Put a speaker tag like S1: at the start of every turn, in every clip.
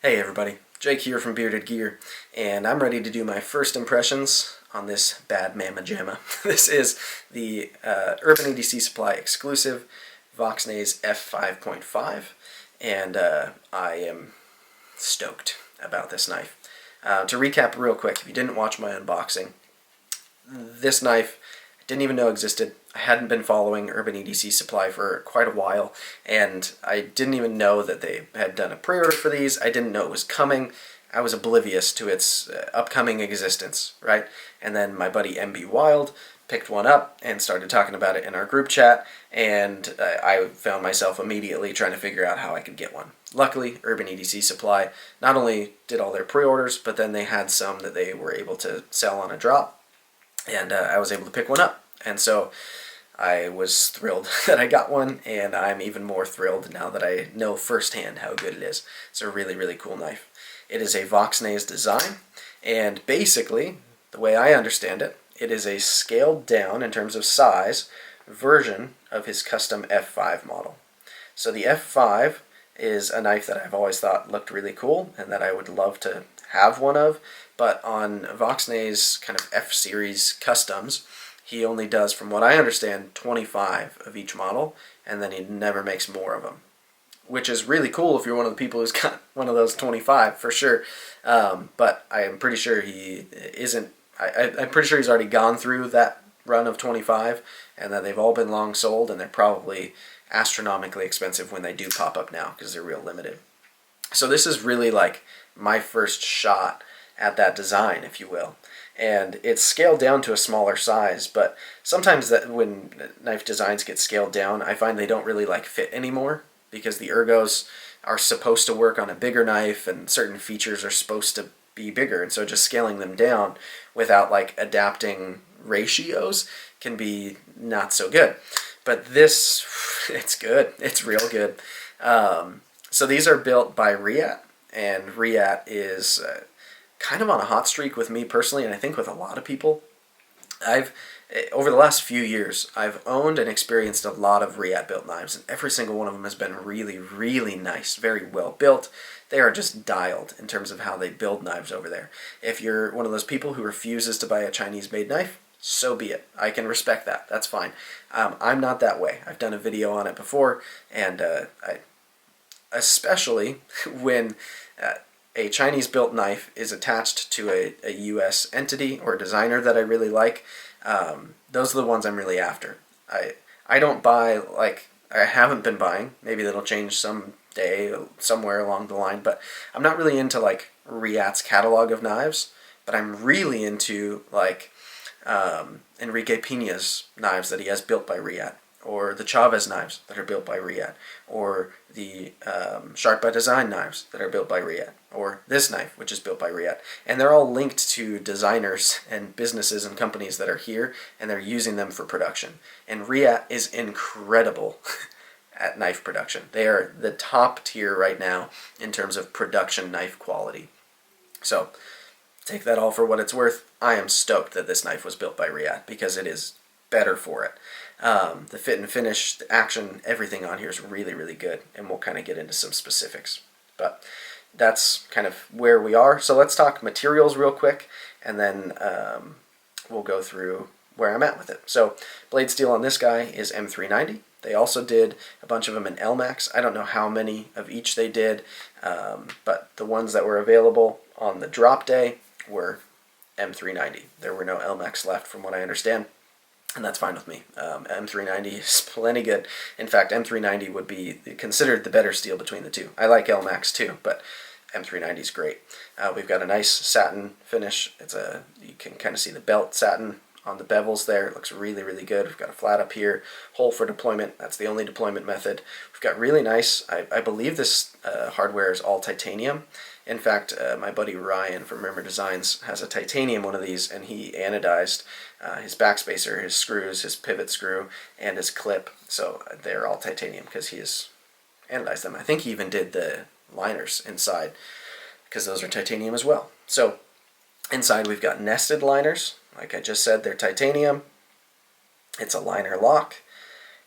S1: Hey everybody, Jake here from Bearded Gear, and I'm ready to do my first impressions on this bad mamma jamma. This is the UrbanEDCSupply exclusive Voxnaes F5.5, and I am stoked about this knife. To recap real quick, if you didn't watch my unboxing, this knife I didn't even know existed. I hadn't been following UrbanEDCSupply for quite a while, and I didn't even know that they had done a pre-order for these. I didn't know it was coming. I was oblivious to its upcoming existence, right? And then my buddy MB Wild picked one up and started talking about it in our group chat, and I found myself immediately trying to figure out how I could get one. Luckily, UrbanEDCSupply not only did all their pre-orders, but then they had some that they were able to sell on a drop, and I was able to pick one up. And so I was thrilled that I got one, and I'm even more thrilled now that I know firsthand how good it is. It's a really, really cool knife. It is a Voxnaes design, and basically, the way I understand it, it is a scaled down in terms of size version of his custom F5 model. So the F5 is a knife that I've always thought looked really cool and that I would love to have one of, but on Voxnaes kind of F-series customs, he only does, from what I understand, 25 of each model, and then he never makes more of them, which is really cool if you're one of the people who's got one of those 25, for sure. But I am pretty sure he isn't. I'm pretty sure he's already gone through that run of 25, and that they've all been long sold, and they're probably astronomically expensive when they do pop up now because they're real limited. So this is really like my first shot at that design, if you will. And it's scaled down to a smaller size, but sometimes that when knife designs get scaled down, I find they don't really like fit anymore because the ergos are supposed to work on a bigger knife and certain features are supposed to be bigger, and so just scaling them down without like adapting ratios can be not so good. But this, it's good. It's real good. So these are built by Riat, and Riat is kind of on a hot streak with me personally, and I think with a lot of people. Over the last few years, I've owned and experienced a lot of Riat built knives, and every single one of them has been really, really nice, very well built. They are just dialed in terms of how they build knives over there. If you're one of those people who refuses to buy a Chinese-made knife, so be it. I can respect that. That's fine. I'm not that way. I've done a video on it before, and especially when a Chinese-built knife is attached to a U.S. entity or designer that I really like, those are the ones I'm really after. I don't buy, like, I haven't been buying, maybe that'll change someday, somewhere along the line, but I'm not really into, like, Riat's catalog of knives, but I'm really into, like, Enrique Peña's knives that he has built by Riat, or the Chavez knives that are built by Riat, or the Shark by Design knives that are built by Riat, or this knife, which is built by Riat. And they're all linked to designers and businesses and companies that are here, and they're using them for production. And Riat is incredible at knife production. They are the top tier right now in terms of production knife quality. So, take that all for what it's worth. I am stoked that this knife was built by Riat because it is better for it. The fit and finish, the action, everything on here is really, really good, and we'll kind of get into some specifics. But that's kind of where we are. So let's talk materials real quick, and then we'll go through where I'm at with it. So blade steel on this guy is M390. They also did a bunch of them in LMAX. I don't know how many of each they did, but the ones that were available on the drop day were M390. There were no LMAX left from what I understand, and that's fine with me. M390 is plenty good. In fact, M390 would be considered the better steel between the two. I like LMAX too, but M390 is great. We've got a nice satin finish. You can kind of see the belt satin on the bevels there. It looks really, really good. We've got a flat up here, hole for deployment. That's the only deployment method. We've got really nice, I believe this hardware is all titanium. In fact, my buddy Ryan from Rimmer Designs has a titanium one of these, and he anodized his backspacer, his screws, his pivot screw, and his clip. So they're all titanium because he has anodized them. I think he even did the liners inside because those are titanium as well. So inside we've got nested liners. Like I just said, they're titanium. It's a liner lock,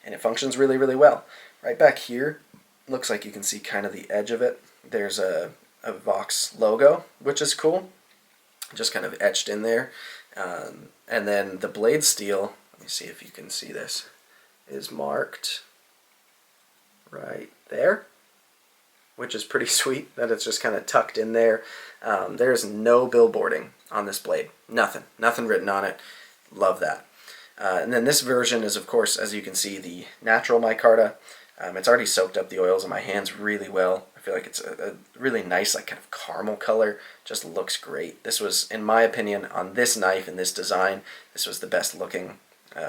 S1: and it functions really, really well. Right back here, looks like you can see kind of the edge of it. There's a a Vox logo, which is cool, just kind of etched in there. And then the blade steel, let me see if you can see this, is marked right there, which is pretty sweet that it's just kind of tucked in there. There's no billboarding on this blade. Nothing written on it. Love that. And then this version is, of course, as you can see, the natural micarta. It's already soaked up the oils in my hands really well. I feel like it's a really nice, like, kind of caramel color. Just looks great. This was, in my opinion, on this knife and this design, this was the best looking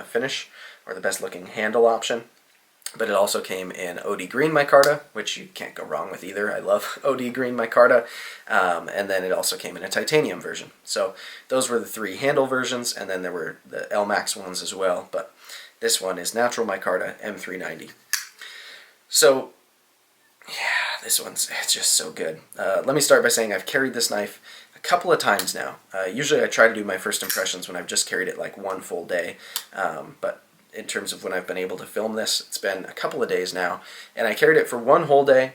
S1: finish, or the best looking handle option. But it also came in OD green micarta, which you can't go wrong with either. I love OD green micarta. And then it also came in a titanium version. So those were the 3 handle versions, and then there were the LMAX ones as well. But this one is natural micarta M390. So yeah, this one's, it's just so good. Let me start by saying I've carried this knife a couple of times now. Usually I try to do my first impressions when I've just carried it like one full day. But in terms of when I've been able to film this, it's been a couple of days now, and I carried it for one whole day.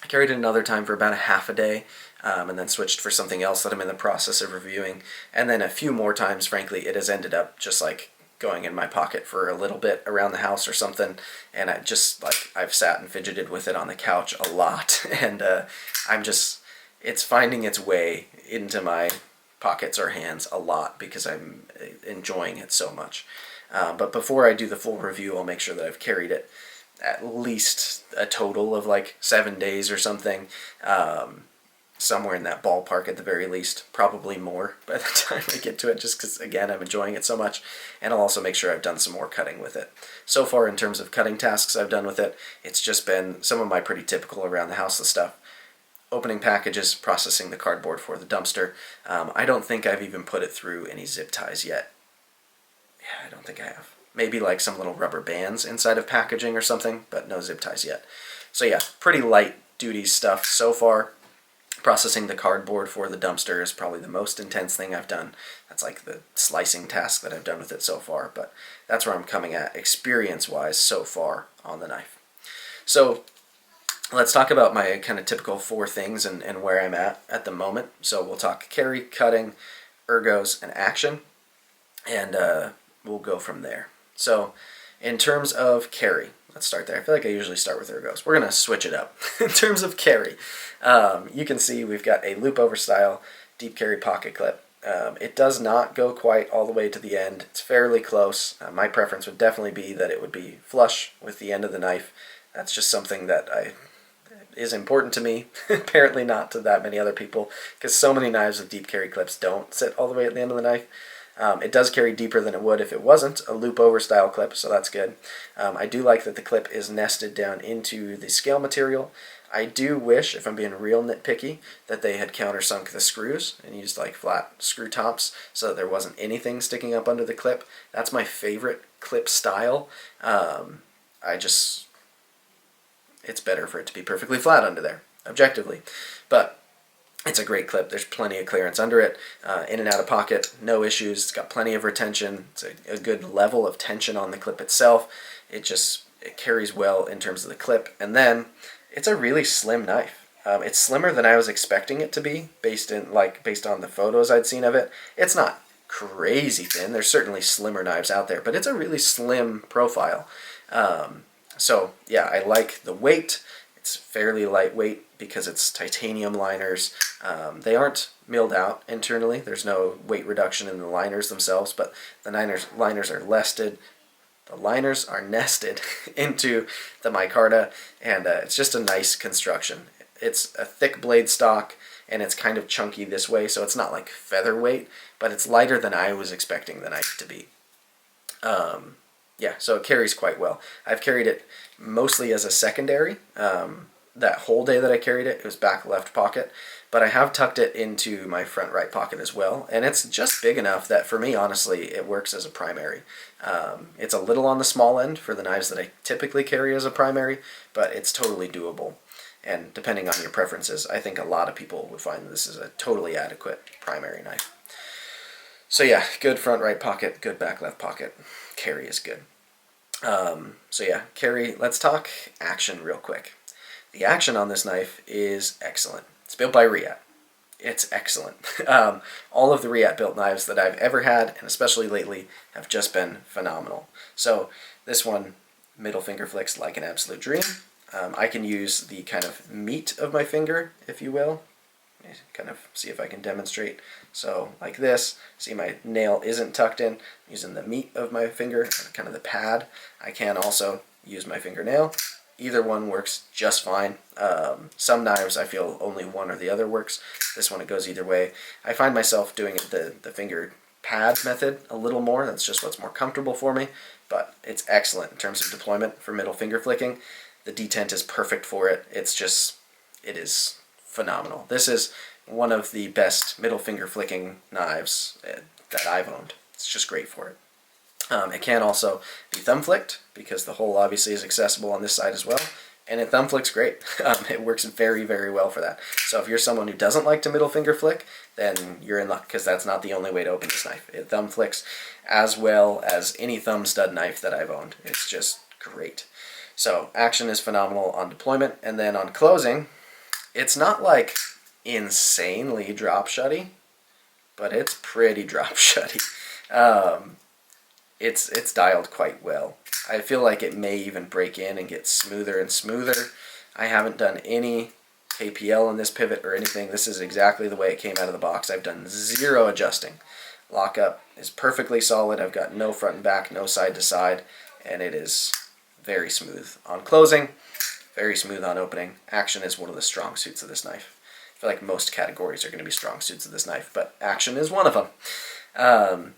S1: I carried it another time for about a half a day, and then switched for something else that I'm in the process of reviewing, and then a few more times, frankly, it has ended up just like going in my pocket for a little bit around the house or something, and I just, like, I've sat and fidgeted with it on the couch a lot, and it's finding its way into my pockets or hands a lot because I'm enjoying it so much. But before I do the full review, I'll make sure that I've carried it at least a total of like 7 days or something, somewhere in that ballpark at the very least, probably more by the time I get to it, just because, again, I'm enjoying it so much. And I'll also make sure I've done some more cutting with it. So far, in terms of cutting tasks I've done with it, it's just been some of my pretty typical around the house stuff. Opening packages, processing the cardboard for the dumpster. I don't think I've even put it through any zip ties yet. Yeah, I don't think I have. Maybe like some little rubber bands inside of packaging or something, but no zip ties yet. So yeah, pretty light duty stuff so far. Processing the cardboard for the dumpster is probably the most intense thing I've done. That's like the slicing task that I've done with it so far, but that's where I'm coming at experience-wise so far on the knife. So let's talk about my kind of typical 4 things and where I'm at the moment. So we'll talk carry, cutting, ergos, and action, and we'll go from there. So in terms of carry, let's start there. I feel like I usually start with ergos. We're going to switch it up. In terms of carry, you can see we've got a loop over style deep carry pocket clip. It does not go quite all the way to the end. It's fairly close. My preference would definitely be that it would be flush with the end of the knife. That's just something that is important to me. Apparently not to that many other people, because so many knives with deep carry clips don't sit all the way at the end of the knife. It does carry deeper than it would if it wasn't a loop over style clip, so that's good. I do like that the clip is nested down into the scale material. I do wish, if I'm being real nitpicky, that they had countersunk the screws and used like flat screw tops so that there wasn't anything sticking up under the clip. That's my favorite clip style. It's better for it to be perfectly flat under there, objectively. But it's a great clip. There's plenty of clearance under it, in and out of pocket, no issues. It's got plenty of retention. It's a good level of tension on the clip itself. It carries well in terms of the clip. And then it's a really slim knife. It's slimmer than I was expecting it to be, based on the photos I'd seen of it. It's not crazy thin. There's certainly slimmer knives out there, but it's a really slim profile. So yeah, I like the weight. It's fairly lightweight because it's titanium liners. They aren't milled out internally. There's no weight reduction in the liners themselves, but the liners are nested. The liners are nested into the micarta, and it's just a nice construction. It's a thick blade stock, and it's kind of chunky this way, so it's not like featherweight, but it's lighter than I was expecting the knife to be. Yeah, so it carries quite well. I've carried it mostly as a secondary. That whole day that I carried it, it was back left pocket, but I have tucked it into my front right pocket as well, and it's just big enough that for me, honestly, it works as a primary. It's a little on the small end for the knives that I typically carry as a primary, but it's totally doable. And depending on your preferences, I think a lot of people would find this is a totally adequate primary knife. So yeah, good front right pocket, good back left pocket. Carry is good. So yeah, carry. Let's talk action real quick. The action on this knife is excellent. It's built by Riat. It's excellent. All of the Riat built knives that I've ever had, and especially lately, have just been phenomenal. So this one, middle finger flicks like an absolute dream. I can use the kind of meat of my finger, if you will. Kind of see if I can demonstrate. So like this, see my nail isn't tucked in, using the meat of my finger, kind of the pad. I can also use my fingernail. Either one works just fine. Some knives I feel only one or the other works. This one it goes either way. I find myself doing the finger pad method a little more. That's just what's more comfortable for me, but it's excellent in terms of deployment for middle finger flicking. The detent is perfect for it. It is phenomenal. This is one of the best middle finger flicking knives that I've owned. It's just great for it. It can also be thumb flicked because the hole obviously is accessible on this side as well, and it thumb flicks great. It works very, very well for that. So if you're someone who doesn't like to middle finger flick, then you're in luck because that's not the only way to open this knife. It thumb flicks as well as any thumb stud knife that I've owned. It's just great. So action is phenomenal on deployment, and then on closing, it's not like insanely drop shutty, but it's pretty drop shutty. It's dialed quite well. I feel like it may even break in and get smoother and smoother. I haven't done any KPL in this pivot or anything. This is exactly the way it came out of the box. I've done zero adjusting. Lockup is perfectly solid. I've got no front and back, no side to side, and it is very smooth on closing, very smooth on opening. Action is one of the strong suits of this knife. I feel like most categories are going to be strong suits of this knife, but action is one of them.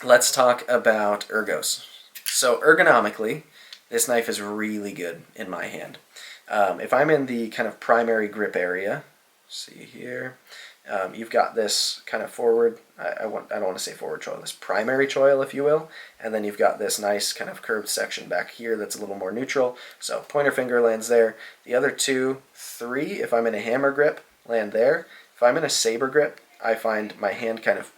S1: Let's talk about ergos. So ergonomically, this knife is really good in my hand. If I'm in the kind of primary grip area, see here, you've got this kind of forward, I don't want to say forward choil, this primary choil, if you will, and then you've got this nice kind of curved section back here that's a little more neutral. So pointer finger lands there. The other 2, 3, if I'm in a hammer grip, land there. If I'm in a saber grip, I find my hand kind of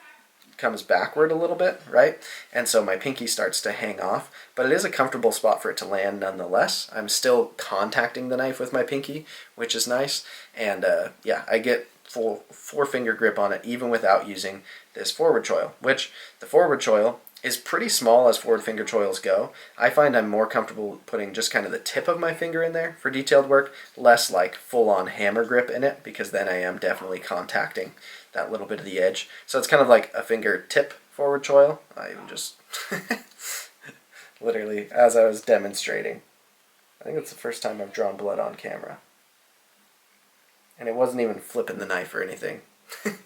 S1: comes backward a little bit, right? And so my pinky starts to hang off, but it is a comfortable spot for it to land nonetheless. I'm still contacting the knife with my pinky, which is nice, and yeah, I get full 4-finger grip on it even without using this forward choil, which the forward choil is pretty small as forward finger choils go. I find I'm more comfortable putting just kind of the tip of my finger in there for detailed work, less like full-on hammer grip in it, because then I am definitely contacting that little bit of the edge. So it's kind of like a finger tip forward choil. I even just literally, as I was demonstrating, I think it's the first time I've drawn blood on camera. And it wasn't even flipping the knife or anything.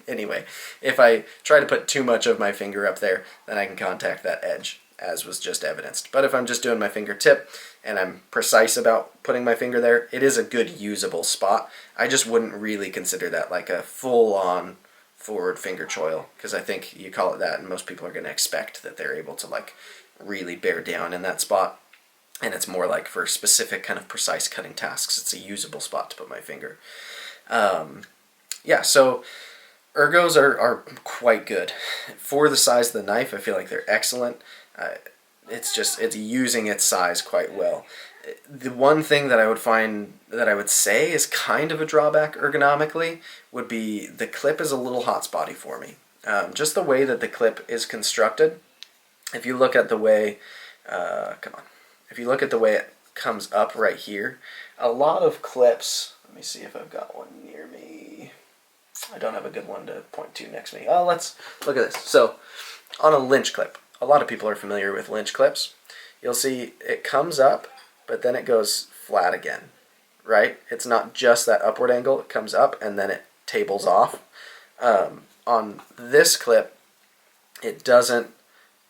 S1: Anyway, if I try to put too much of my finger up there, then I can contact that edge, as was just evidenced. But if I'm just doing my fingertip and I'm precise about putting my finger there, it is a good usable spot. I just wouldn't really consider that like a full-on forward finger choil, because I think you call it that and most people are going to expect that they're able to like really bear down in that spot, and it's more like for specific kind of precise cutting tasks. It's a usable spot to put my finger. Yeah, so ergos are quite good. For the size of the knife, I feel like they're excellent. It's using its size quite well. The one thing that I would say is kind of a drawback ergonomically would be the clip is a little hot spotty for me. Just the way that the clip is constructed. If you look at the way, if you look at the way it comes up right here, a lot of clips. Let me see if I've got one near me. I don't have a good one to point to next to me. Oh, let's look at this. So, on a Lynch clip, a lot of people are familiar with Lynch clips. You'll see it comes up, but then it goes flat again, right? It's not just that upward angle. It comes up and then it tables off. On this clip, it doesn't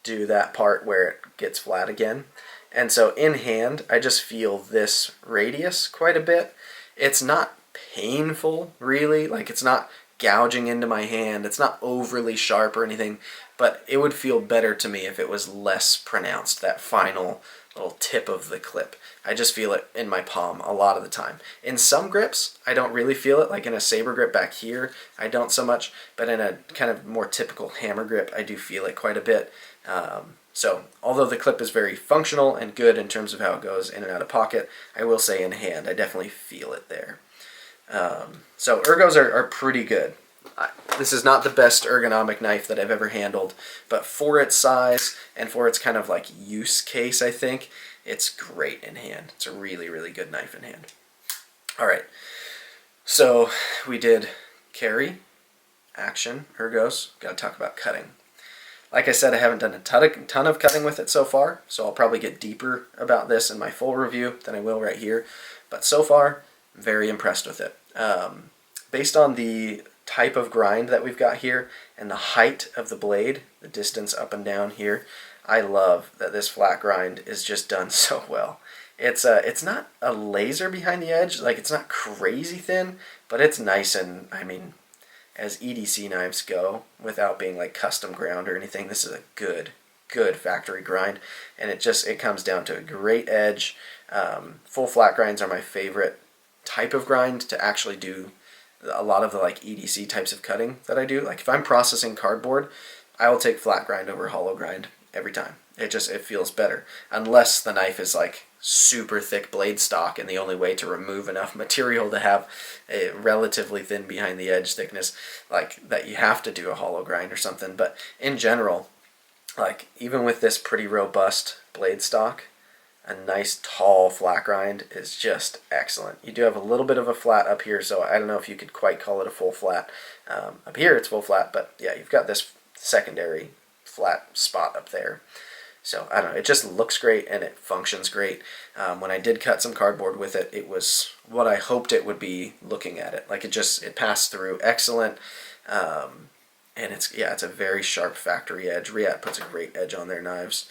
S1: do that part where it gets flat again. And so in hand, I just feel this radius quite a bit. It's not painful, really. Like, it's not gouging into my hand. It's not overly sharp or anything, but it would feel better to me if it was less pronounced, that final little tip of the clip. I just feel it in my palm a lot of the time. In some grips, I don't really feel it, like in a saber grip back here, I don't so much, but in a kind of more typical hammer grip, I do feel it quite a bit. So, although the clip is very functional and good in terms of how it goes in and out of pocket, I will say in hand, I definitely feel it there. So ergos are pretty good. This is not the best ergonomic knife that I've ever handled, but for its size and for its kind of like use case, I think it's great in hand. It's a really, really good knife in hand. All right, so we did carry, action, ergos. Got to talk about cutting. Like I said, I haven't done a ton of cutting with it so far, so I'll probably get deeper about this in my full review than I will right here. But so far, very impressed with it. Based on the type of grind that we've got here and the height of the blade, the distance up and down here, I love that this flat grind is just done so well. It's not a laser behind the edge, like it's not crazy thin, but it's nice, and I mean, as EDC knives go, without being like custom ground or anything, this is a good factory grind, and it comes down to a great edge. Full flat grinds are my favorite type of grind to actually do a lot of the like EDC types of cutting that I do. Like if I'm processing cardboard, I will take flat grind over hollow grind every time. It feels better, unless the knife is like super thick blade stock and the only way to remove enough material to have a relatively thin behind the edge thickness, like that, you have to do a hollow grind or something. But in general, like even with this pretty robust blade stock, a nice tall flat grind is just excellent. You do have a little bit of a flat up here, so I don't know if you could quite call it a full flat. Up here it's full flat, but yeah, you've got this secondary flat spot up there. So I don't know, it just looks great and it functions great. When I did cut some cardboard with it, it was what I hoped it would be looking at it. Like it passed through excellent, and it's a very sharp factory edge. Riyadh puts a great edge on their knives.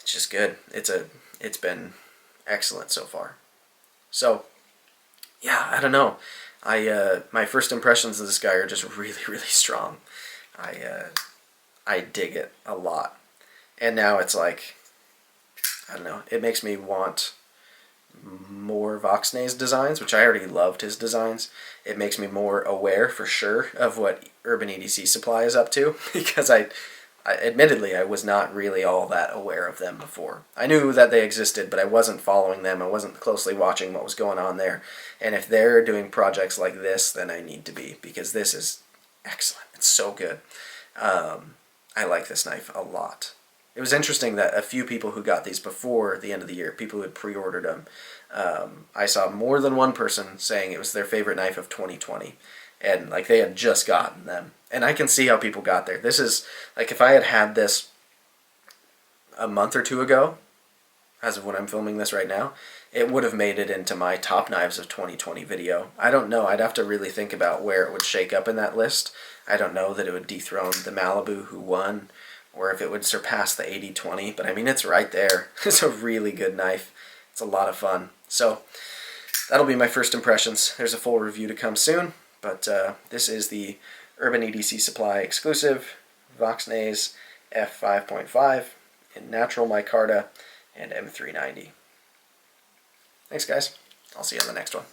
S1: It's just good. It's been excellent so far. So yeah, I don't know. My first impressions of this guy are just really, really strong. I dig it a lot. And now it's like, I don't know, it makes me want more Voxnaes designs, which I already loved his designs. It makes me more aware, for sure, of what UrbanEDCSupply is up to, because admittedly, I was not really all that aware of them before. I knew that they existed, but I wasn't following them. I wasn't closely watching what was going on there. And if they're doing projects like this, then I need to be, because this is excellent. It's so good. I like this knife a lot. It was interesting that a few people who got these before the end of the year, people who had pre-ordered them, I saw more than one person saying it was their favorite knife of 2020. And like they had just gotten them. And I can see how people got there. This is, like, if I had had this a month or two ago, as of when I'm filming this right now, it would have made it into my top knives of 2020 video. I don't know. I'd have to really think about where it would shake up in that list. I don't know that it would dethrone the Malibu, who won, or if it would surpass the 80-20, but I mean, it's right there. It's a really good knife. It's a lot of fun. So that'll be my first impressions. There's a full review to come soon, but this is the UrbanEDCSupply exclusive Voxnaes F5.5 in natural micarta and M390. Thanks, guys. I'll see you on the next one.